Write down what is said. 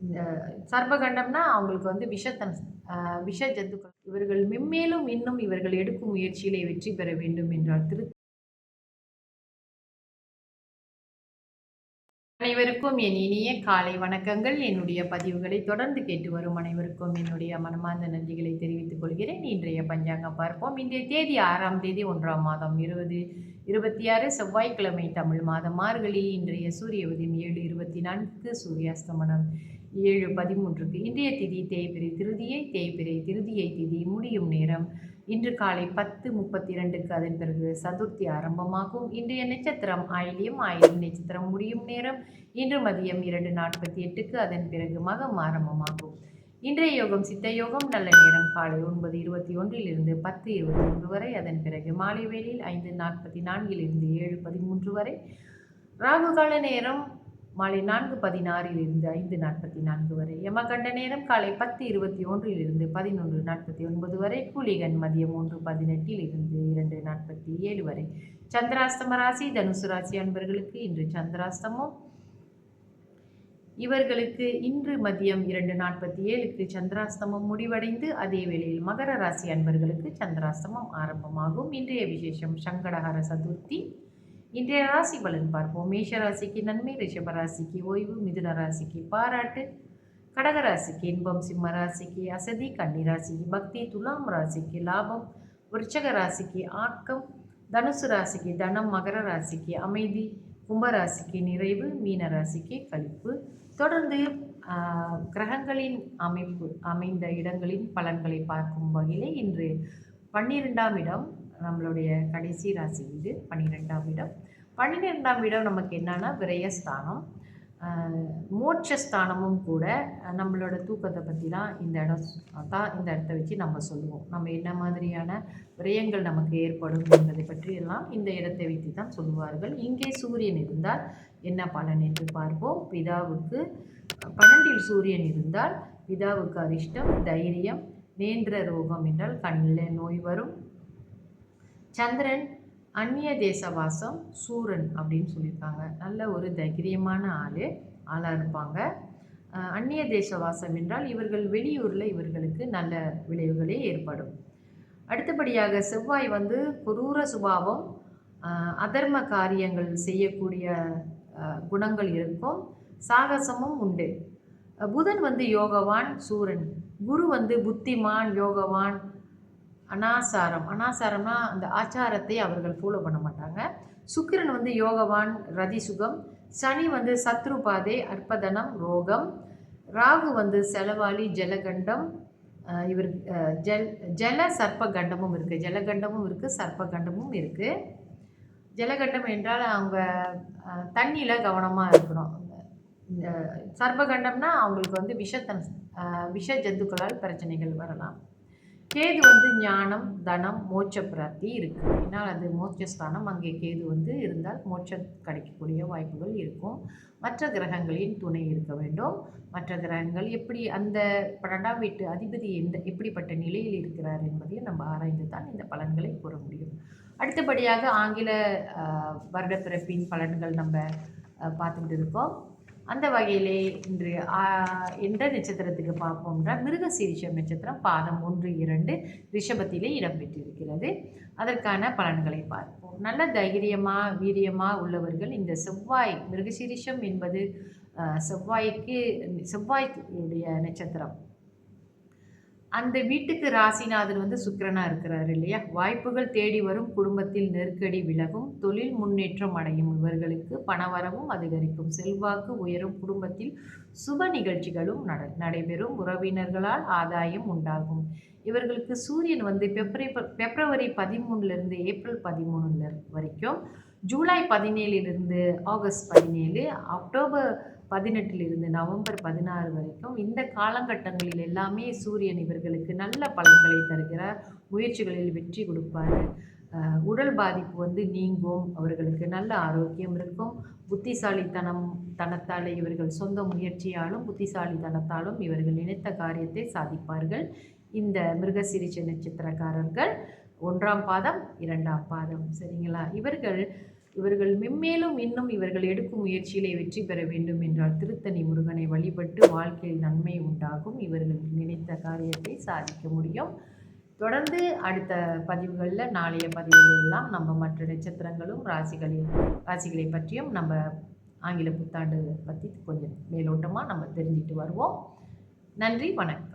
இந்த சர்ப்பகண்டம்னா அவங்களுக்கு வந்து விஷ ஜந்துக்கள். இவர்கள் மென்மேலும் இன்னும் இவர்கள் எடுக்கும் முயற்சியிலே வெற்றி பெற வேண்டும் என்றால் அனைவருக்கும் என் இனிய காலை வணக்கங்கள். என்னுடைய பதிவுகளை தொடர்ந்து கேட்டு வரும் அனைவருக்கும் என்னுடைய மனமார்ந்த நன்றிகளை தெரிவித்துக் கொள்கிறேன். இன்றைய பஞ்சாங்கம் பார்ப்போம். இன்றைய தேதி 6ஆம் தேதி 1ஆம் மாதம் 2026 செவ்வாய்க்கிழமை, தமிழ் மாதம் மார்கழி. இன்றைய சூரிய உதயம் 7:24, சூரியாஸ்தமனம் 7:13. இன்றைய திதி தேய்பிறை திருதியை. தேய்பிறை திருதியை திதி முடியும் நேரம் இன்று காலை 10:32க்கு. அதன் பிறகு சதுர்த்தி ஆரம்பமாகும். இன்றைய நட்சத்திரம் ஆயில்யம். ஆயில்யம் நட்சத்திரம் முடியும் நேரம் இன்று மதியம் 2:48க்கு. அதன் பிறகு மகம் ஆரம்பமாகும். இன்றைய யோகம் சித்த யோகம். நல்ல நேரம் காலை 9:21 10:21 வரை. அதன் பிறகு மாலை வேளையில் 5:44 7:13 வரை. ராகு கால நேரம் மாலை 4:16 5:44 வரை. யமகண்ட நேரம் காலை 10:21 11:49 வரை. கூலிகன் மதியம் 1:18 2:47 வரை. சந்திராஸ்தம ராசி தனுசு ராசி அன்பர்களுக்கு இன்று சந்திராஸ்தமம். இவர்களுக்கு இன்று மதியம் 2:47க்கு சந்திராஸ்தமம் முடிவடைந்து, அதே வேளையில் மகர ராசி அன்பர்களுக்கு சந்திராஸ்தமம் ஆரம்பமாகும். இன்றைய விசேஷம் சங்கடஹர சதுர்த்தி. இன்றைய ராசி பலன் பார்ப்போம். மேஷ ராசிக்கு நன்மை, ரிஷப ராசிக்கு ஓய்வு, மிதுன ராசிக்கு பாராட்டு, கடக ராசிக்கு இன்பம், சிம்ம ராசிக்கு அசதி, கன்னி ராசிக்கு பக்தி, துலாம் ராசிக்கு லாபம், விருச்சக ராசிக்கு ஆக்கம், தனுசு ராசிக்கு தனம், மகர ராசிக்கு அமைதி, கும்பராசிக்கு நிறைவு, மீன ராசிக்கு கழிப்பு. தொடர்ந்து கிரகங்களின் அமைந்த இடங்களின் பலன்களை பார்க்கும் வகையிலே இன்று 12ஆம் இடம் நம்மளுடைய கடைசி ராசி வீடு. 12ஆம் இடம். 12ஆம் இடம் நமக்கு என்னன்னா விரயஸ்தானம், மோட்சஸ்தானமும் கூட. நம்மளோட தூக்கத்தை பற்றிலாம் இந்த இடத்த வச்சு நம்ம சொல்லுவோம். நம்ம என்ன மாதிரியான விரயங்கள் நமக்கு ஏற்படும் என்பதை பற்றியெல்லாம் இந்த இடத்தை வைத்து தான் சொல்லுவார்கள். இங்கே சூரியன் இருந்தால் என்ன பலன் என்று பார்ப்போம். பிதாவுக்கு 12இல் சூரியன் இருந்தால் பிதாவுக்கு அரிஷ்டம், தைரியம், நேந்திர ரோகம் என்றால் கண்ணில் நோய் வரும். சந்திரன் அந்நிய தேசவாசம், சூரன் அப்படின்னு சொல்லியிருக்காங்க. நல்ல ஒரு தைரியமான ஆளாக இருப்பாங்க. அந்நிய தேசவாசம் என்றால் இவர்கள் வெளியூரில் இவர்களுக்கு நல்ல விளைவுகளே ஏற்படும். அடுத்தபடியாக செவ்வாய் வந்து குரூர சுபாவம், அதர்ம காரியங்கள் செய்யக்கூடிய குணங்கள் இருக்கும், சாகசமும் உண்டு. புதன் வந்து யோகவான், சூரன். குரு வந்து புத்திமான், யோகவான், அனாசாரம்னா அந்த ஆச்சாரத்தை அவர்கள் ஃபாலோ பண்ண மாட்டாங்க. சுக்கிரன் வந்து யோகவான், ரதிசுகம். சனி வந்து சத்ருபாதே, அற்பதனம், ரோகம். ராகு வந்து செலவாளி, ஜலகண்டம். இவர் ஜல சர்ப்பகண்டமும் இருக்குது. ஜலகண்டமும் இருக்குது, சர்ப்பகண்டமும் இருக்குது. ஜலகண்டம் என்றால் அவங்க தண்ணியில் கவனமாக இருக்கணும். இந்த சர்ப்பகண்டம்னா அவங்களுக்கு வந்து விஷ ஜந்துக்களால் பிரச்சனைகள் வரலாம். கேது வந்து ஞானம், தனம், மோட்ச பிராப்தி இருக்குது. ஏன்னா அது மோட்சஸ்தானம். அங்கே கேது வந்து இருந்தால் மோட்சம் கிடைக்கக்கூடிய வாய்ப்புகள் இருக்கும். மற்ற கிரகங்களின் துணை இருக்க வேண்டும். மற்ற கிரகங்கள் எப்படி, அந்த 12ஆம் வீட்டு அதிபதி எப்படிப்பட்ட நிலையில் இருக்கிறார் என்பதையும் நம்ம ஆராய்ந்து தான் இந்த பலன்களை கூற முடியும். அடுத்தபடியாக ஆங்கில வருடப்பிறப்பின் பலன்கள் நம்ம பார்த்துக்கிட்டு இருக்கோம். அந்த வகையிலே இன்று எந்த நட்சத்திரத்துக்கு பார்ப்போம்னா மிருகசீரிஷம் நட்சத்திரம் பாதம் 1, 2 ரிஷபத்திலே இடம்பெற்றிருக்கிறது. அதற்கான பலன்களை பார்ப்போம். நல்ல தைரியமாக வீரியமாக உள்ளவர்கள் இந்த செவ்வாய், மிருகசீரிஷம் என்பது செவ்வாய்க்குடைய நட்சத்திரம். அந்த வீட்டுக்கு ராசிநாதன் வந்து சுக்கிரனாக இருக்கிறார் இல்லையா. வாய்ப்புகள் தேடி வரும், குடும்பத்தில் நெருக்கடி விலகும், தொழில் முன்னேற்றம் அடையும். இவர்களுக்கு பணவரவும் அதிகரிக்கும், செல்வாக்கு உயரும், குடும்பத்தில் சுப நிகழ்ச்சிகளும் நடைபெறும், உறவினர்களால் ஆதாயம் உண்டாகும். இவர்களுக்கு சூரியன் வந்து பிப்ரவரி 13 ஏப்ரல் 13 வரைக்கும், ஜூலை 17 ஆகஸ்ட் 17, அக்டோபர் 18 நவம்பர் 16 வரைக்கும் இந்த காலகட்டங்களில் எல்லாமே சூரியன் இவர்களுக்கு நல்ல பலன்களை தருகிறார். முயற்சிகளில் வெற்றி கொடுப்பார். உடல் பாதிப்பு வந்து நீங்கும். அவர்களுக்கு நல்ல ஆரோக்கியம் இருக்கும். தனத்தால் இவர்கள் சொந்த முயற்சியாலும் புத்திசாலித்தனத்தாலும் இவர்கள் நினைத்த காரியத்தை சாதிப்பார்கள். இந்த மிருகசீரிஷ நட்சத்திரக்காரர்கள் 1ஆம் பாதம் 2ஆம் பாதம், சரிங்களா. இவர்கள் இவர்கள் மென்மேலும் இன்னும் இவர்கள் எடுக்கும் முயற்சியிலே வெற்றி பெற வேண்டும் என்றால் திருத்தணி முருகனை வழிபட்டு வாழ்க்கையில் நன்மை உண்டாகும். இவர்கள் நினைத்த காரியத்தை சாதிக்க முடியும். தொடர்ந்து அடுத்த பதிவுகளில் நாளைய பதிவுகள் எல்லாம் நம்ம மற்ற நட்சத்திரங்களும் ராசிகளை பற்றியும் நம்ம ஆங்கில புத்தாண்டு பற்றி கொஞ்சம் மேலோட்டமாக நம்ம தெரிஞ்சுட்டு வருவோம். நன்றி, வணக்கம்.